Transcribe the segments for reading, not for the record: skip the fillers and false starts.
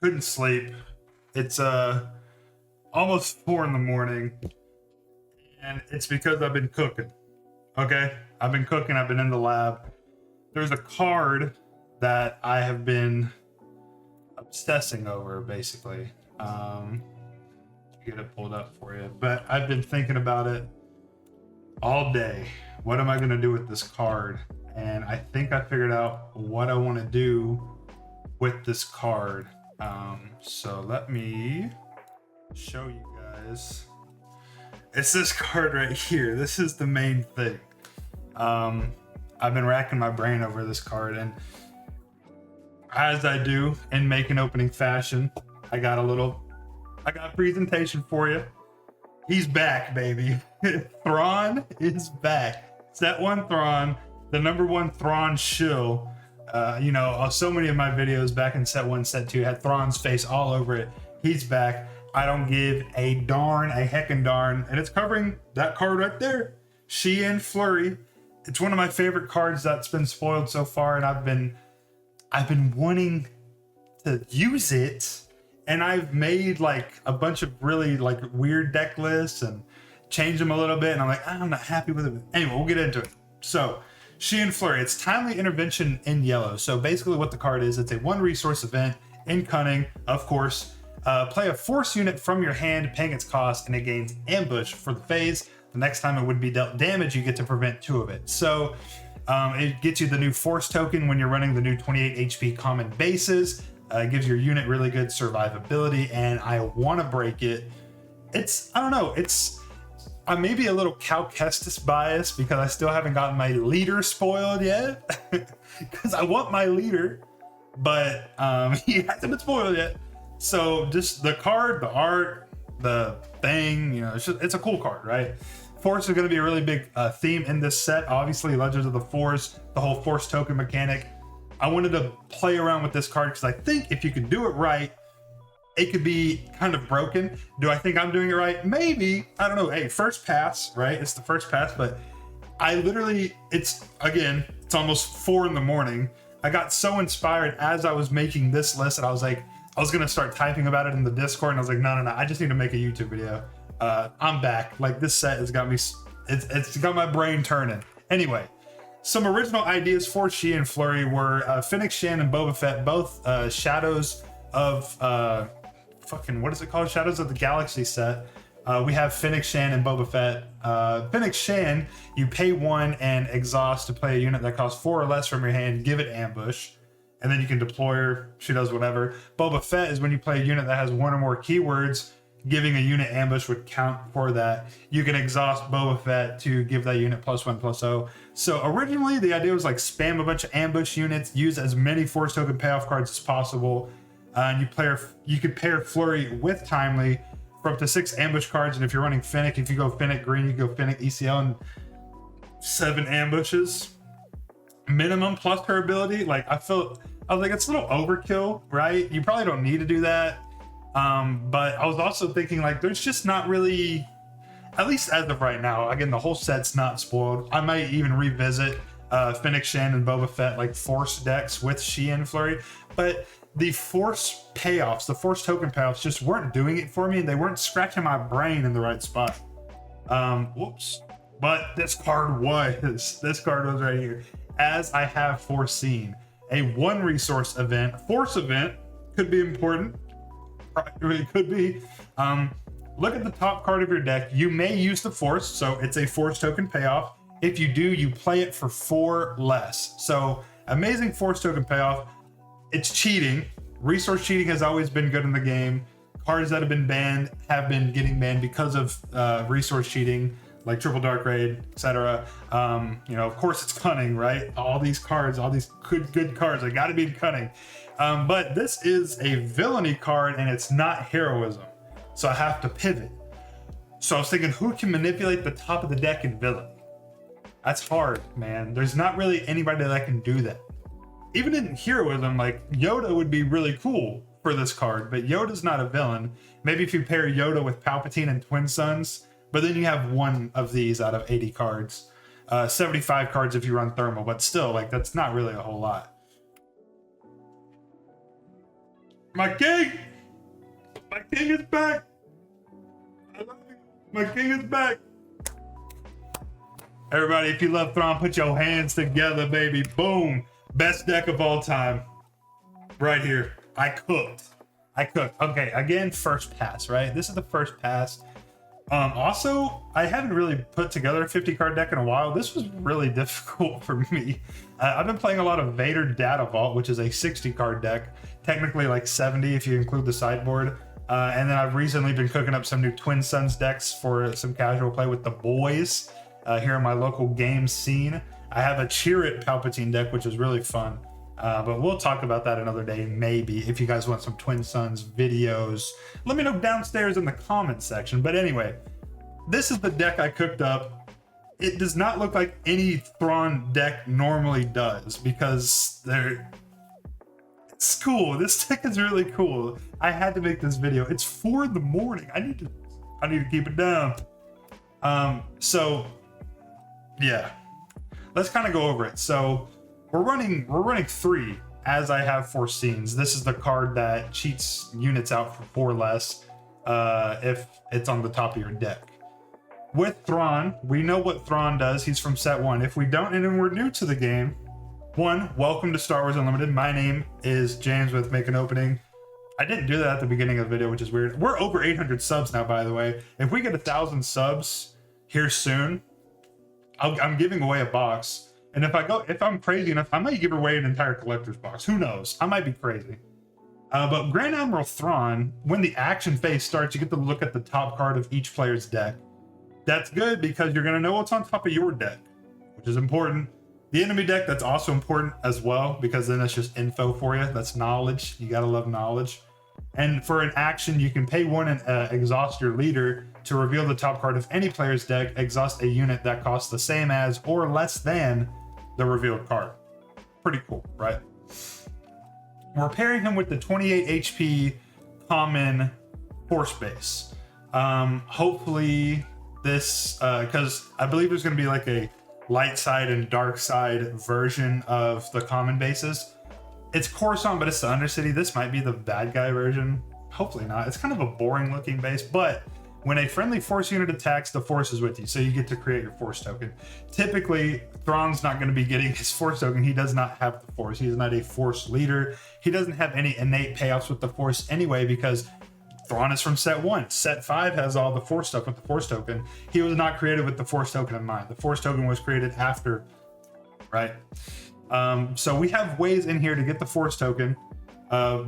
Couldn't sleep. It's almost 4 in the morning, and it's because I've been cooking. Okay, I've been cooking. I've been in the lab. There's a card that I have been obsessing over, basically. Get it pulled up for you, but I've been thinking about it all day. What am I going to do with this card? And I think I figured out what I want to do with this card. So let me show you guys. It's this card right here. This is the main thing. I've been racking my brain over this card, and as I do in making opening fashion, I got a presentation for you. He's back, baby. Thrawn is back. Set 1 Thrawn, the #1 Thrawn shill. So many of my videos back in set 1, set 2 had Thrawn's face all over it. He's back. I don't give a darn, a heckin' darn. And it's covering that card right there. Sheehan Flurry. It's one of my favorite cards that's been spoiled so far, and I've been wanting to use it. And I've made like a bunch of really like weird deck lists and changed them a little bit. And I'm like, I'm not happy with it. Anyway, we'll get into it. So Sheehan Flurry, it's timely intervention in yellow. So basically what the card is, it's a 1 resource event in Cunning, of course. Play a force unit from your hand, paying its cost, and it gains ambush for the phase. The next time it would be dealt damage, you get to prevent 2 of it. So it gets you the new force token when you're running the new 28 HP common bases. It gives your unit really good survivability, and I want to break it. I don't know, I may be a little Cal Kestis biased because I still haven't gotten my leader spoiled yet. Because I want my leader, but he hasn't been spoiled yet. So just the card, the art, the thing, it's a cool card, right? Force is going to be a really big theme in this set. Obviously, Legends of the Force, the whole Force token mechanic. I wanted to play around with this card because I think if you could do it right, it could be kind of broken. Do I think I'm doing it right? Maybe. I don't know. Hey, first pass, right? It's the first pass, but it's almost 4 in the morning. I got so inspired as I was making this list that I was going to start typing about it in the Discord, and I was like, no, I just need to make a YouTube video. I'm back. Like, this set has got me, it's got my brain turning. Anyway, some original ideas for Sheehan Flurry were Fennec Shan and Boba Fett, both Shadows of what is it called? Shadows of the Galaxy set. We have Fennec Shan and Boba Fett. Fennec Shan, you pay 1 and exhaust to play a unit that costs 4 or less from your hand, give it ambush, and then you can deploy her. She does whatever. Boba Fett is when you play a unit that has 1 or more keywords, giving a unit ambush would count for that. You can exhaust Boba Fett to give that unit +1/+0. So originally the idea was like spam a bunch of ambush units, use as many Force token payoff cards as possible, and you could pair Flurry with Timely for up to 6 ambush cards. And if you're running Fennec, if you go Fennec green, you go Fennec ECL and 7 ambushes minimum plus her ability. Like, I was like, it's a little overkill, right? You probably don't need to do that. But I was also thinking, like, there's just not really, at least as of right now, again, the whole set's not spoiled. I might even revisit Fennec Shan and Boba Fett like Force decks with Sheehan Flurry, but the Force payoffs, the Force token payoffs just weren't doing it for me, and they weren't scratching my brain in the right spot. Whoops. But this card was right here. As I have foreseen, a 1 resource event, Force event, could be important. It could be. Look at the top card of your deck. You may use the Force, so it's a Force token payoff. If you do, you play it for 4 less. So amazing Force token payoff. It's cheating. Resource cheating has always been good in the game. Cards that have been banned have been getting banned because of resource cheating, like Triple Dark Raid, etc. Of course it's Cunning, right? All these cards, all these good cards, they gotta be Cunning. But this is a villainy card, and it's not heroism. So I have to pivot. So I was thinking, who can manipulate the top of the deck in villainy? That's hard, man. There's not really anybody that can do that. Even in heroism, like Yoda would be really cool for this card, but Yoda's not a villain. Maybe if you pair Yoda with Palpatine and Twin Suns, but then you have 1 of these out of 80 cards. 75 cards if you run Thermal, but still, like, that's not really a whole lot. My king! My king is back! I love you. My king is back! Everybody, if you love Thrawn, put your hands together, baby. Boom! Best deck of all time. Right here. I cooked. Okay, again, first pass, right? This is the first pass. Also, I haven't really put together a 50 card deck in a while. This was really difficult for me. I've been playing a lot of Vader Data Vault, which is a 60 card deck. Technically like 70 if you include the sideboard. And then I've recently been cooking up some new Twin Suns decks for some casual play with the boys here in my local game scene. I have a Cheer It Palpatine deck, which is really fun. But we'll talk about that another day, maybe. If you guys want some Twin Suns videos, let me know downstairs in the comments section. But anyway, this is the deck I cooked up. It does not look like any Thrawn deck normally does because it's cool. This deck is really cool. I had to make this video. It's 4 in the morning. I need to keep it down. So yeah, let's kind of go over it. So we're running 3 as I have foreseen. This is the card that cheats units out for 4 less if it's on the top of your deck. With Thrawn, we know what Thrawn does. He's from set 1. If we don't and we're new to the game, 1, welcome to Star Wars Unlimited. My name is James with Make an Opening. I didn't do that at the beginning of the video, which is weird. We're over 800 subs now, by the way. If we get 1,000 subs here soon, I'm giving away a box. And if I'm crazy enough, I might give away an entire collector's box. Who knows? I might be crazy. But Grand Admiral Thrawn, when the action phase starts, you get to look at the top card of each player's deck. That's good because you're going to know what's on top of your deck, which is important. The enemy deck, that's also important as well, because then it's just info for you. That's knowledge. You got to love knowledge. And for an action, you can pay 1 and exhaust your leader to reveal the top card of any player's deck, exhaust a unit that costs the same as or less than the revealed card. Pretty cool, right? We're pairing him with the 28 HP common force base. Hopefully this, because I believe there's going to be like a light side and dark side version of the common bases. It's Coruscant, but it's the Undercity. This might be the bad guy version. Hopefully not. It's kind of a boring looking base, but when a friendly force unit attacks, the force is with you, so you get to create your force token. Typically, Thrawn's not going to be getting his force token. He does not have the force. He is not a force leader. He doesn't have any innate payoffs with the force anyway, because Thrawn is from set 1. Set 5 has all the force stuff with the force token. He was not created with the force token in mind. The force token was created after, right? So we have ways in here to get the force token.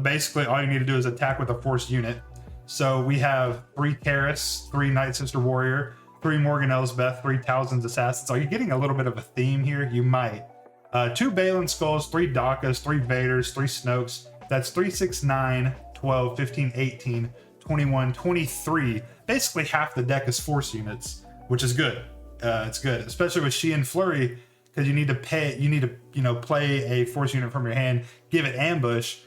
Basically, all you need to do is attack with a force unit. So we have 3 Karis, 3 Nightsister Warrior, 3 Morgan Elsbeth, 3 Towson's Assassins. Are you getting a little bit of a theme here? You might. 2 Balin Skulls, 3 Dakas, 3 Vaders, 3 Snokes. That's 3, 6, 9, 12, 15, 18, 21, 23. Basically half the deck is force units, which is good. It's good, especially with Sheehan Flurry, because you need to play a force unit from your hand, give it ambush,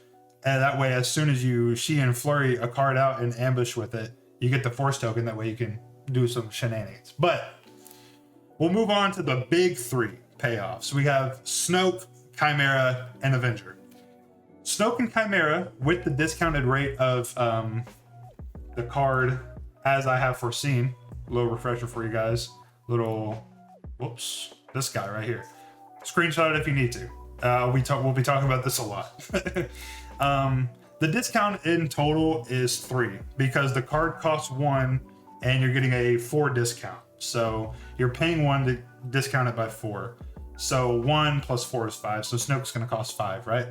and that way as soon as you Sheehan Flurry a card out and ambush with it, you get the force token. That way you can do some shenanigans. But we'll move on to the big 3 payoffs. We have Snoke, Chimera, and Avenger. Snoke and Chimera, with the discounted rate of the card as I have foreseen. A little refresher for you guys. Whoops, this guy right here. Screenshot it if you need to. We'll be talking about this a lot. The discount in total is 3 because the card costs 1 and you're getting a 4 discount. So you're paying 1 to discount it by 4. So 1 plus 4 is 5. So Snoke's going to cost 5, right?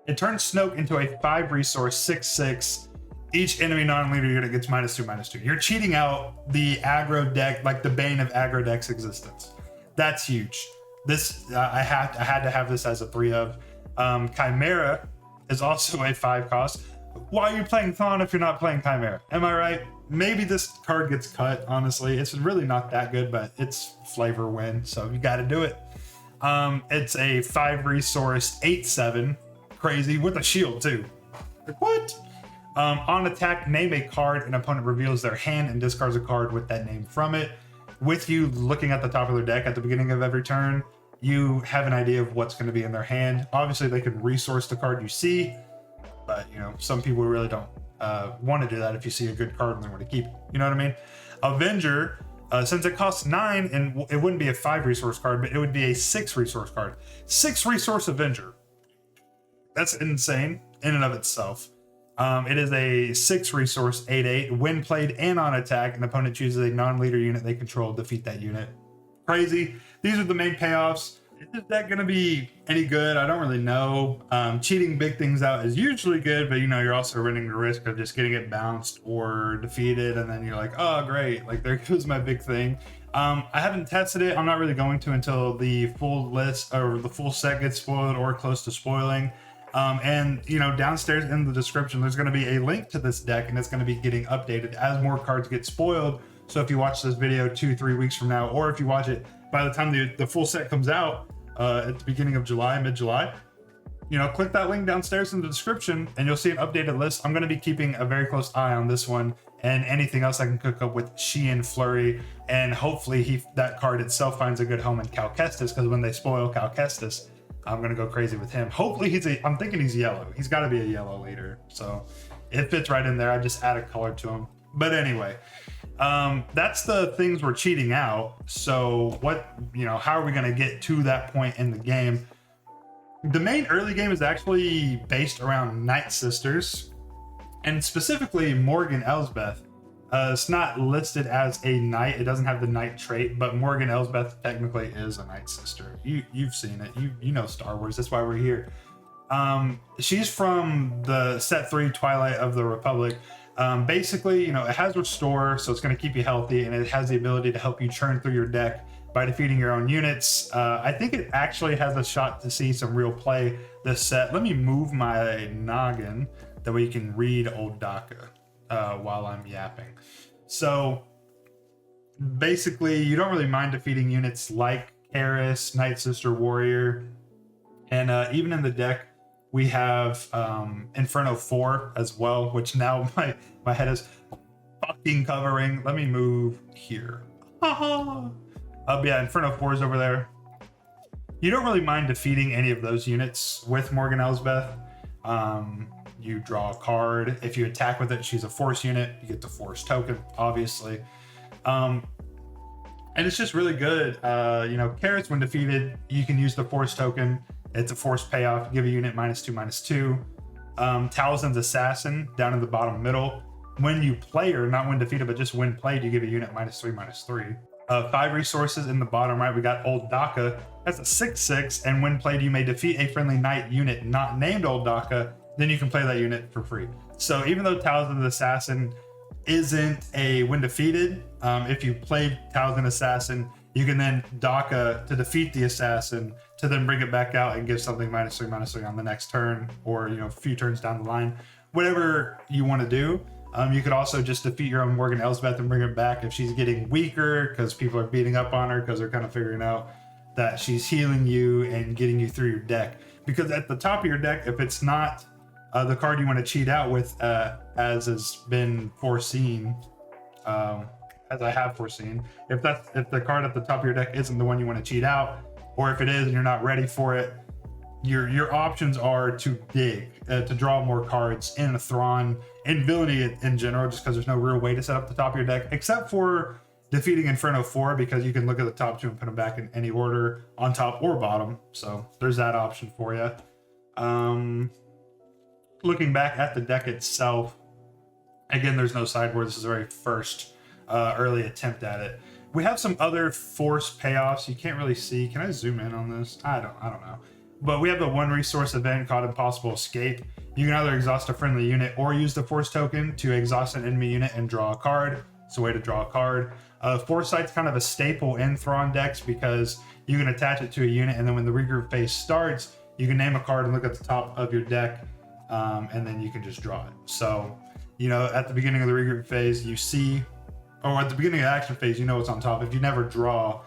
It turns Snoke into a 5 resource 6/6. Each enemy non-leader unit gets -2/-2. You're cheating out the aggro deck, like the bane of aggro deck's existence. That's huge. This I had to have this as a 3 of. Chimera is also a 5 cost. Why are you playing Thrawn if you're not playing Chimera? Am I right? Maybe this card gets cut, honestly. It's really not that good, but it's flavor win, so you got to do it. It's a 5 resource 8/7, crazy, with a shield too. Like, what? On attack, name a card. An opponent reveals their hand and discards a card with that name from it. With you looking at the top of their deck at the beginning of every turn, you have an idea of what's going to be in their hand. Obviously, they can resource the card you see. But you know, some people really don't want to do that if you see a good card and they want to keep it. You know what I mean? Avenger, since it costs 9 and it wouldn't be a 5 resource card, but it would be a 6 resource card. 6 resource Avenger. That's insane in and of itself. It is a 6 resource 8/8. When played and on attack, an opponent chooses a non-leader unit they control, defeat that unit. Crazy. These are the main payoffs. Is that going to be any good? I don't really know. Cheating big things out is usually good, but you know, you're also running the risk of just getting it bounced or defeated, and then you're like, oh great, like there goes my big thing. I haven't tested it. I'm not really going to until the full list or the full set gets spoiled or close to spoiling. And you know, downstairs in the description there's going to be a link to this deck, and it's going to be getting updated as more cards get spoiled. So if you watch this video 2-3 weeks from now, or if you watch it by the time the full set comes out at the beginning of July, mid-July, you know, click that link downstairs in the description and you'll see an updated list. I'm going to be keeping a very close eye on this one and anything else I can cook up with Sheehan Flurry, and hopefully that card itself finds a good home in Cal Kestis, because when they spoil Cal Kestis, I'm going to go crazy with him. Hopefully I'm thinking he's yellow. He's got to be a yellow leader. So it fits right in there. I just add a color to him. But anyway, that's the things we're cheating out. So how are we going to get to that point in the game? The main early game is actually based around Nightsisters, and specifically Morgan Elsbeth. It's not listed as a knight. It doesn't have the knight trait, but Morgan Elsbeth technically is a Nightsister. You've seen it. You know Star Wars. That's why we're here. She's from the set 3 Twilight of the Republic. Basically, you know, it has restore, so it's going to keep you healthy, and it has the ability to help you churn through your deck by defeating your own units. I think it actually has a shot to see some real play this set. Let me move my noggin, that way you can read old Daka while I'm yapping. So basically, you don't really mind defeating units like Karis, Nightsister Warrior, and even in the deck, we have Inferno 4 as well, which now my head is fucking covering. Let me move here. Yeah, Inferno 4 is over there. You don't really mind defeating any of those units with Morgan Elsbeth. You draw a card. If you attack with it, she's a force unit. You get the force token, obviously. And it's just really good. You know, Karis, when defeated, you can use the force token. It's a force payoff. Give a unit -2/-2. Talzin's Assassin down in the bottom middle. When you play her, not when defeated, but just when played, you give a unit -3/-3. 5 resources in the bottom right. We got Old Daka. That's a 6/6, and when played, you may defeat a friendly knight unit not named Old Daka. Then you can play that unit for free. So even though Talzin's Assassin isn't a when defeated, if you played Talzin Assassin, you can then Daka to defeat the assassin, to then bring it back out and give something -3/-3 on the next turn, or you know, a few turns down the line, whatever you want to do. You could also just defeat your own Morgan Elsbeth and bring it back if she's getting weaker, because people are beating up on her because they're kind of figuring out that she's healing you and getting you through your deck. Because at the top of your deck, if it's not the card you want to cheat out with, as has been foreseen, as I have foreseen, if the card at the top of your deck isn't the one you want to cheat out, or if it is and you're not ready for it, your options are to dig, to draw more cards in a Thrawn, in Villainy in general, just because there's no real way to set up the top of your deck, except for defeating Inferno 4, because you can look at the top 2 and put them back in any order, on top or bottom. So there's that option for you. Looking back at the deck itself, again, there's no sideboard. This is the very first early attempt at it. We have some other force payoffs you can't really see. Can I zoom in on this? I don't know. But we have a 1 resource event called Impossible Escape. You can either exhaust a friendly unit or use the force token to exhaust an enemy unit and draw a card. It's a way to draw a card. Foresight's kind of a staple in Thrawn decks, because you can attach it to a unit, and then when the regroup phase starts, you can name a card and look at the top of your deck, and then you can just draw it. So, you know, at the beginning of the regroup phase, you see, or at the beginning of the action phase, you know what's on top. If you never draw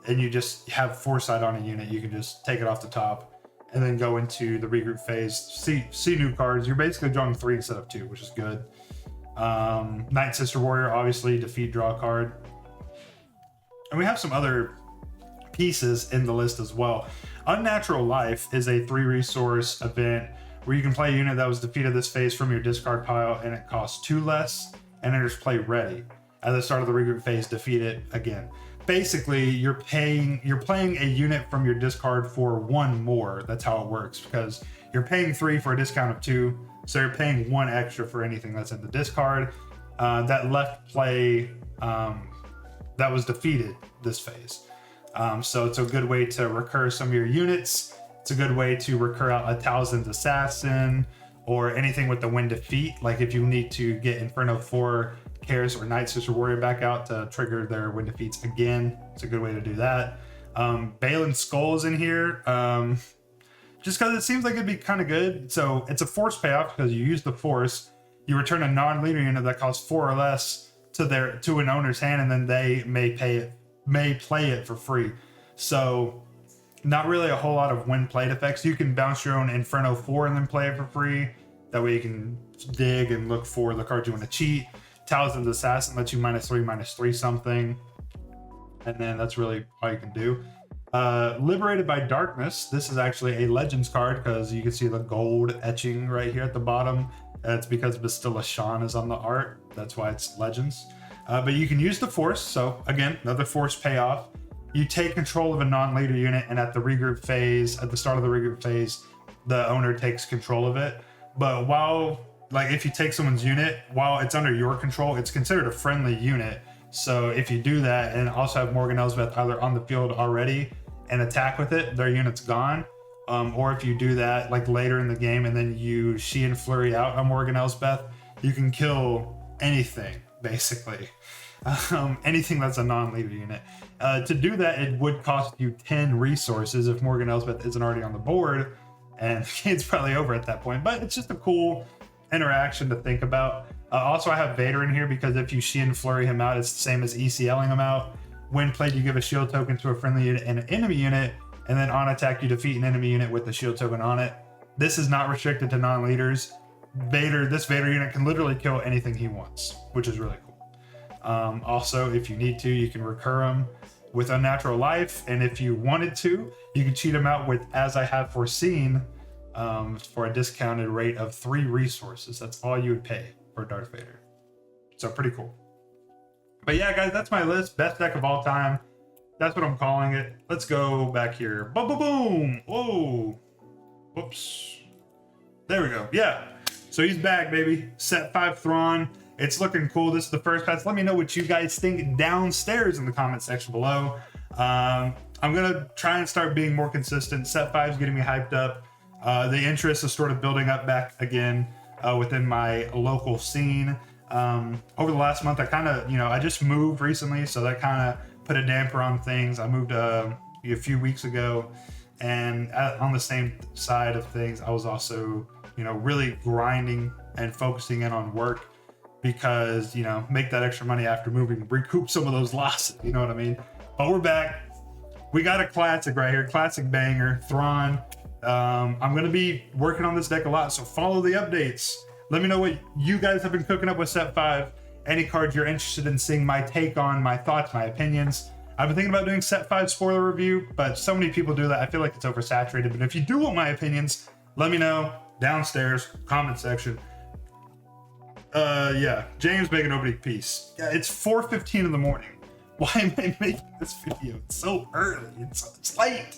and you just have foresight on a unit, you can just take it off the top and then go into the regroup phase, see new cards. You're basically drawing 3 instead of 2, which is good. Nightsister Warrior, obviously, defeat, draw a card. And we have some other pieces in the list as well. Unnatural Life is a 3 resource event where you can play a unit that was defeated this phase from your discard pile and it costs 2 less, and enters play ready. At the start of the regroup phase, defeat it again. Basically, you're playing a unit from your discard for 1 more. That's how it works, because you're paying 3 for a discount of 2, so you're paying 1 extra for anything that's in the discard. That left play that was defeated this phase. So it's a good way to recur some of your units. It's a good way to recur out a Talzin's Assassin or anything with the win defeat. Like if you need to get Inferno 4 Karis or Nightsisters Warrior back out to trigger their win defeats again, it's a good way to do that. Balin Skull's in here, just because it seems like it'd be kind of good. So it's a force payoff because you use the force. You return a non-leader unit that costs 4 or less to an owner's hand, and then they may play it for free. So not really a whole lot of win played effects. You can bounce your own Inferno 4 and then play it for free. That way you can dig and look for the cards you want to cheat. Talzin's Assassin lets you -3/-3 something, and then that's really all you can do. Liberated by Darkness. This is actually a Legends card because you can see the gold etching right here at the bottom. It's because Bastilla Shan is on the art. That's why it's Legends. But you can use the Force. So again, another Force payoff. You take control of a non-leader unit, and at the regroup phase, at the start of the regroup phase, the owner takes control of it. But if you take someone's unit, while it's under your control, it's considered a friendly unit. So if you do that and also have Morgan Elsbeth either on the field already and attack with it, their unit's gone. Or if you do that like later in the game and then you Sheehan Flurry out on Morgan Elsbeth, you can kill anything, basically. Anything that's a non-leader unit. To do that, it would cost you 10 resources if Morgan Elsbeth isn't already on the board, and it's probably over at that point. But it's just a cool interaction to think about. Also, I have Vader in here because if you Sheehan Flurry him out, it's the same as ECLing him out. When played, you give a shield token to a friendly unit and an enemy unit, and then on attack, you defeat an enemy unit with the shield token on it. This is not restricted to non-leaders. This Vader unit can literally kill anything he wants, which is really cool. Also, if you need to, you can recur him with Unnatural Life, and if you wanted to, you can cheat him out with As I Have Foreseen for a discounted rate of 3 resources. That's all you would pay for Darth Vader. So pretty cool. But yeah, guys, that's my list. Best deck of all time. That's what I'm calling it. Let's go back here. Boom, boom, boom. Whoa. Whoops. There we go. Yeah. So he's back, baby. Set 5 Thrawn. It's looking cool. This is the first pass. Let me know what you guys think downstairs in the comment section below. I'm going to try and start being more consistent. Set 5 is getting me hyped up. The interest is sort of building up back again within my local scene. Over the last month, I just moved recently, so that kind of put a damper on things. I moved a few weeks ago, and on the same side of things, I was also, really grinding and focusing in on work because, make that extra money after moving, recoup some of those losses, you know what I mean? But we're back. We got a classic right here, classic banger, Thrawn. I'm going to be working on this deck a lot, so follow the updates. Let me know what you guys have been cooking up with Set 5. Any cards you're interested in seeing my take on, my thoughts, my opinions. I've been thinking about doing Set 5 spoiler review, but so many people do that. I feel like it's oversaturated. But if you do want my opinions, let me know downstairs, comment section. Yeah, James making opening piece. Yeah, it's 4:15 in the morning. Why am I making this video? It's so early. It's late.